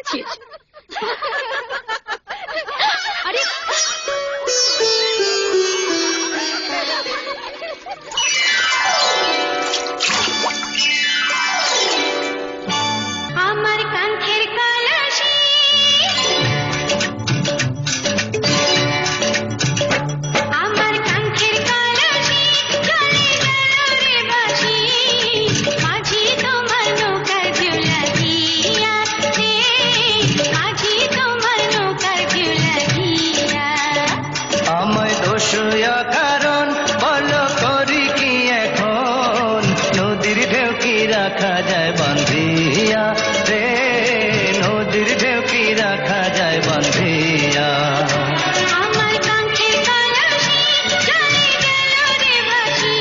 ছি আরে আমার কাঙ্ক্ষের কলসি আমার কাঙ্ক্ষের কলসি চলে গেল রে বাসি মাঝি তোমার নৌকার ঝুলা দিয়া রে মাঝি তোমার নৌকার ঝুলা দিয়া আমায় দোষয়া কারণ বলো করি কি এখন নদীর ঢেউ কি রাখা যায় বান্ধিয়া রে নদীর ঢেউ কি রাখা যায় বান্ধিয়া আমার কাঙ্ক্ষের কলসি চলে গেল রে বাসি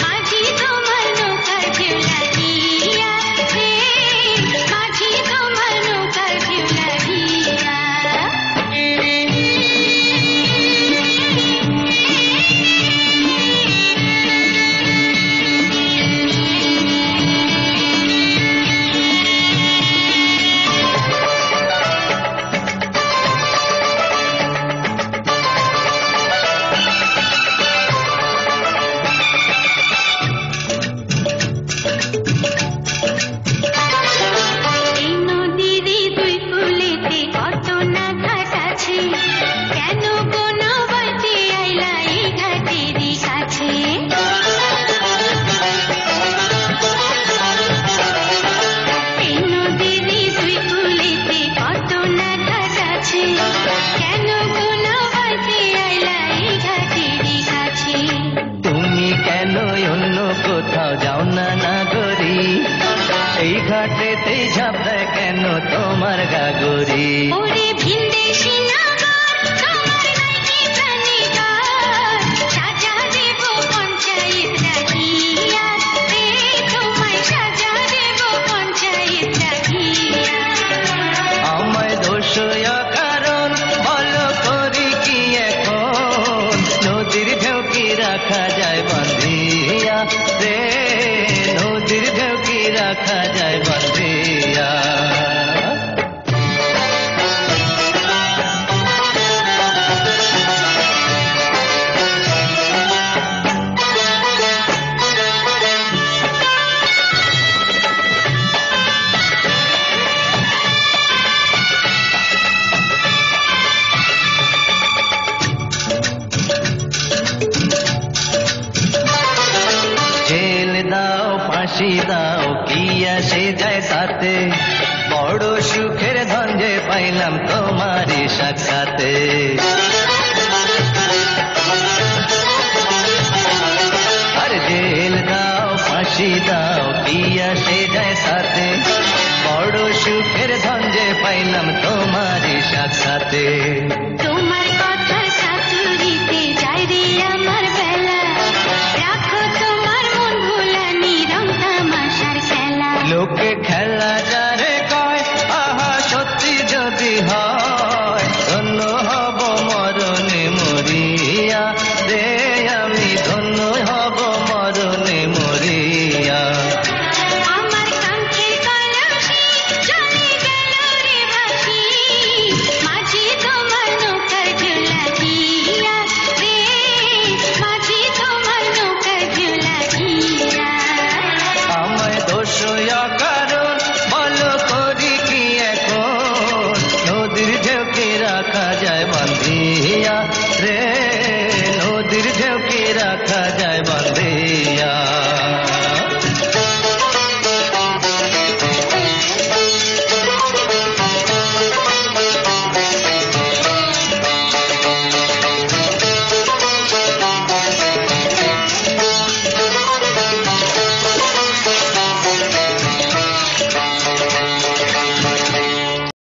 মাঝি তোমার নৌকার ঝুলা দিয়া রে মাঝি তোমার নৌকার ঝুলা দিয়া এই নদীর দুই কূলেতে কত না ঘাট আছে কেন কোনো বলতে আইলা এই ঘাটেরই কাছে এই নদীর দুই কূলেতে কত না ঘাট আছে কেন কোনো বলতে আইলা এই ঘাটেরই কাছে তুমি কেন অন্য কোথাও যাও না নাগরি এই ঘাটেতেই ঝাপড়ায় কেন তোমার গাগরি ওরে ভিনদেশি নাগর তোমার নাকি প্রাণীকার সাজা দেব পঞ্চায়েত ডাকিয়া রে তোমায় সাজা দেব পঞ্চায়েত ডাকিয়া আমায় দোষয়া কারণ বলো করি কি এখন নদীর ঢেউ কি রাখা যায় বান্ধিয়া রে নদীর ঢেউ কি রাখা যায় বান্ধিয়া জেল দাও ফাঁসি দাও কি আসে যায় তাতে বড় সুখের ধন যে পাইলাম তোমারই সাক্ষাতে আর জেল দাও ফাঁসি দাও কি আসে যায় তাতে বড় সুখের ধন যে পাইলাম তোমারই সাক্ষাতে তোমার কথা সাতুরিতে যায় রে আমার বেলা রাখো তোমার মন ভোলা নিরম তামাশার খেলা লোকে খেলা যারে কয় আহা সত্যি যদি হয় ধন্য হব মরণে মরিয়া রে আমি ধন্য হব মরণে মরিয়া আমার কাঙ্ক্ষের কলসি চলে গেল রে বাসি মাঝি তোমার নৌকার ঝুলা দিয়া রে মাঝি তোমার নৌকার ঝুলা দিয়া আমায় দোষয়া কারণ বলো করি কি এখন নদীর ঢেউ কি রাখা যায় বান্ধিয়া রে নদীর ঢেউ কি রাখা যায় বান্ধিয়া